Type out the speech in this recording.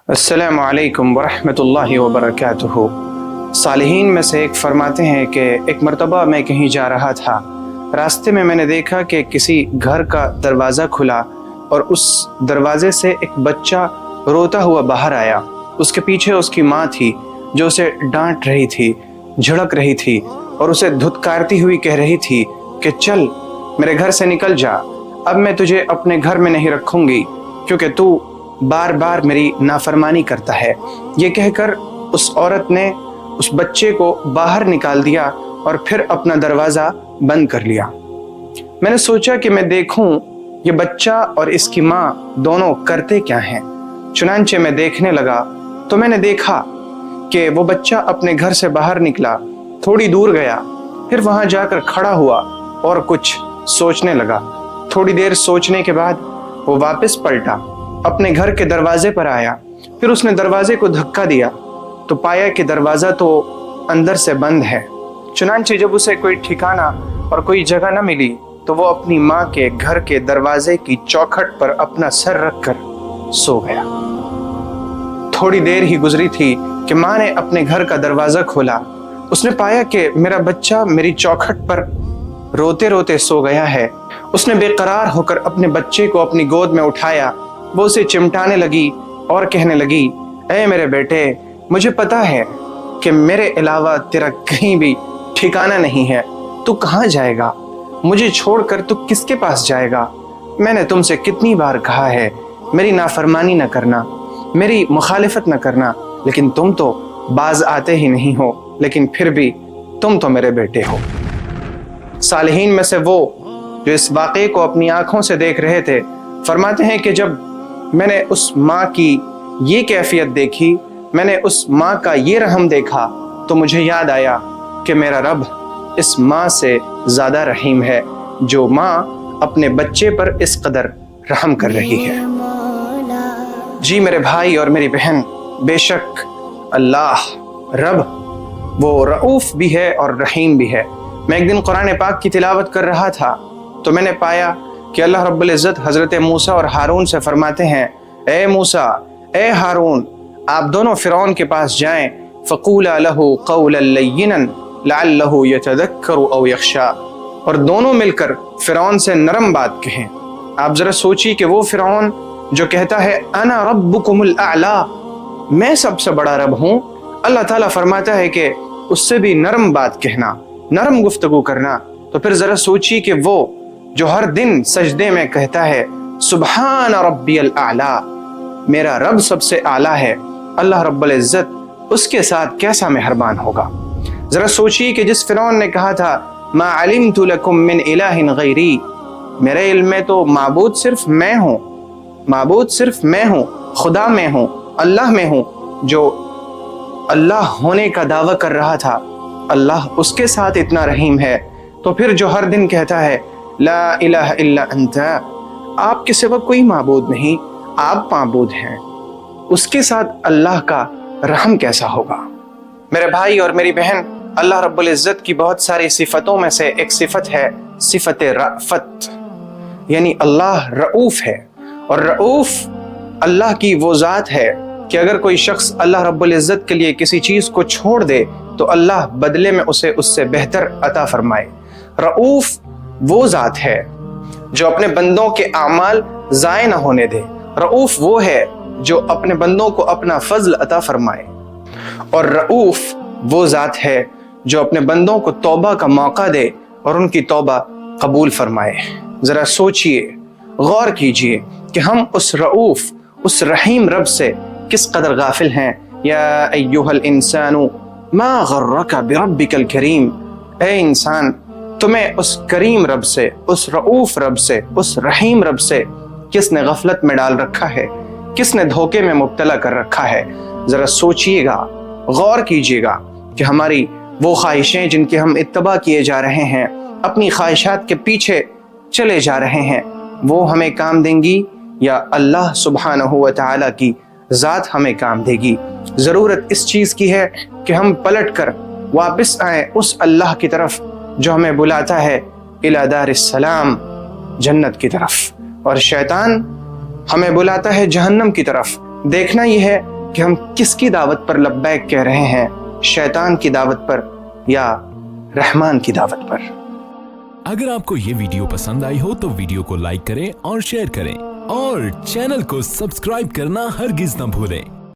السلام علیکم ورحمۃ اللہ وبرکاتہ۔ صالحین میں سے ایک فرماتے ہیں کہ ایک مرتبہ میں کہیں جا رہا تھا، راستے میں نے دیکھا کہ کسی گھر کا دروازہ کھلا اور اس دروازے سے ایک بچہ روتا ہوا باہر آیا۔ اس کے پیچھے اس کی ماں تھی جو اسے ڈانٹ رہی تھی، جھڑک رہی تھی اور اسے دھتکارتی ہوئی کہہ رہی تھی کہ چل میرے گھر سے نکل جا، اب میں تجھے اپنے گھر میں نہیں رکھوں گی کیونکہ تو بار بار میری نافرمانی کرتا ہے۔ یہ کہہ کر اس عورت نے اس بچے کو باہر نکال دیا اور پھر اپنا دروازہ بند کر لیا۔ میں نے سوچا کہ میں دیکھوں یہ بچہ اور اس کی ماں دونوں کرتے کیا ہیں۔ چنانچہ میں دیکھنے لگا تو میں نے دیکھا کہ وہ بچہ اپنے گھر سے باہر نکلا، تھوڑی دور گیا، پھر وہاں جا کر کھڑا ہوا اور کچھ سوچنے لگا۔ تھوڑی دیر سوچنے کے بعد وہ واپس پلٹا، اپنے گھر کے دروازے پر آیا، پھر اس نے دروازے کو دھکا دیا تو پایا کہ دروازہ تو اندر سے بند ہے۔ چنانچہ جب اسے کوئی ٹھکانہ اور کوئی جگہ نہ ملی تو وہ اپنی ماں کے گھر کے دروازے کی چوکھٹ پر اپنا سر رکھ کر سو گیا۔ تھوڑی دیر ہی گزری تھی کہ ماں نے اپنے گھر کا دروازہ کھولا۔ اس نے پایا کہ میرا بچہ میری چوکھٹ پر روتے روتے سو گیا ہے۔ اس نے بے قرار ہو کر اپنے بچے کو اپنی گود میں اٹھایا، وہ اسے چمٹانے لگی اور کہنے لگی، اے میرے بیٹے، مجھے پتا ہے کہ میرے علاوہ تیرا کہیں بھی ٹھکانہ نہیں ہے، تو کہاں جائے گا؟ مجھے چھوڑ کر تو کس کے پاس جائے گا؟ میں نے تم سے کتنی بار کہا ہے میری نافرمانی نہ کرنا، میری مخالفت نہ کرنا، لیکن تم تو باز آتے ہی نہیں ہو، لیکن پھر بھی تم تو میرے بیٹے ہو۔ صالحین میں سے وہ جو اس واقعے کو اپنی آنکھوں سے دیکھ رہے تھے فرماتے ہیں کہ جب میں نے اس ماں کی یہ کیفیت دیکھی، میں نے اس ماں کا یہ رحم دیکھا تو مجھے یاد آیا کہ میرا رب اس ماں سے زیادہ رحیم ہے جو ماں اپنے بچے پر اس قدر رحم کر رہی ہے۔ جی میرے بھائی اور میری بہن، بے شک اللہ رب وہ رؤوف بھی ہے اور رحیم بھی ہے۔ میں ایک دن قرآن پاک کی تلاوت کر رہا تھا تو میں نے پایا کہ اللہ رب العزت حضرت موسیٰ اور ہارون سے فرماتے ہیں، اے موسیٰ، اے ہارون، آپ دونوں فرعون کے پاس جائیں، فَقُولَا لَهُ قَوْلًا لَيِّنًا لَعَلَّهُ يَتَذَكَّرُ أَوْ يَخْشَىٰ، اور دونوں مل کر فرعون سے نرم بات کہیں۔ آپ ذرا سوچیے کہ وہ فرعون جو کہتا ہے انا ربکم الاعلی، میں سب سے بڑا رب ہوں، اللہ تعالیٰ فرماتا ہے کہ اس سے بھی نرم بات کہنا، نرم گفتگو کرنا۔ تو پھر ذرا سوچیے کہ وہ جو ہر دن سجدے میں کہتا ہے سبحان ربی الاعلی، میرا رب سب سے اعلیٰ ہے، اللہ رب العزت اس کے ساتھ کیسا مہربان ہوگا۔ ذرا سوچیے کہ جس فرعون نے کہا تھا ما علمت لکم من الہ غیری، میرے علم میں تو معبود صرف میں ہوں، معبود صرف میں ہوں، خدا میں ہوں، اللہ میں ہوں، جو اللہ ہونے کا دعویٰ کر رہا تھا، اللہ اس کے ساتھ اتنا رحیم ہے۔ تو پھر جو ہر دن کہتا ہے لا الہ الا انت، آپ کے سوا کوئی معبود نہیں، آپ معبود ہیں، اس کے ساتھ اللہ کا رحم کیسا ہوگا؟ میرے بھائی اور میری بہن، اللہ رب العزت کی بہت ساری صفتوں میں سے ایک صفت ہے صفت رأفت، یعنی اللہ رؤوف ہے، اور رؤوف اللہ کی وہ ذات ہے کہ اگر کوئی شخص اللہ رب العزت کے لیے کسی چیز کو چھوڑ دے تو اللہ بدلے میں اسے اس سے بہتر عطا فرمائے۔ رؤوف وہ ذات ہے جو اپنے بندوں کے اعمال ضائع نہ ہونے دے، رؤوف وہ ہے جو اپنے بندوں کو اپنا فضل عطا فرمائے، اور رؤوف وہ ذات ہے جو اپنے بندوں کو توبہ کا موقع دے اور ان کی توبہ قبول فرمائے۔ ذرا سوچئے، غور کیجئے کہ ہم اس رؤوف، اس رحیم رب سے کس قدر غافل ہیں۔ یا ایہا الانسان ما غرک بربک الکریم، اے انسان، تمہیں اس کریم رب سے، اس رؤوف رب سے، اس رحیم رب سے کس نے غفلت میں ڈال رکھا ہے، کس نے دھوکے میں مبتلا کر رکھا ہے؟ ذرا سوچئے گا، غور کیجئے گا کہ ہماری وہ خواہشیں جن کے ہم اتباع کیے جا رہے ہیں، اپنی خواہشات کے پیچھے چلے جا رہے ہیں، وہ ہمیں کام دیں گی یا اللہ سبحانہ و تعالیٰ کی ذات ہمیں کام دے گی؟ ضرورت اس چیز کی ہے کہ ہم پلٹ کر واپس آئیں اس اللہ کی طرف جو ہمیں بلاتا ہے الی دار السلام، جنت کی طرف، اور شیطان ہمیں بلاتا ہے جہنم کی طرف۔ دیکھنا یہ ہے کہ ہم کس کی دعوت پر لبیک کہہ رہے ہیں، شیطان کی دعوت پر یا رحمان کی دعوت پر۔ اگر آپ کو یہ ویڈیو پسند آئی ہو تو ویڈیو کو لائک کریں اور شیئر کریں، اور چینل کو سبسکرائب کرنا ہرگز نہ بھولیں۔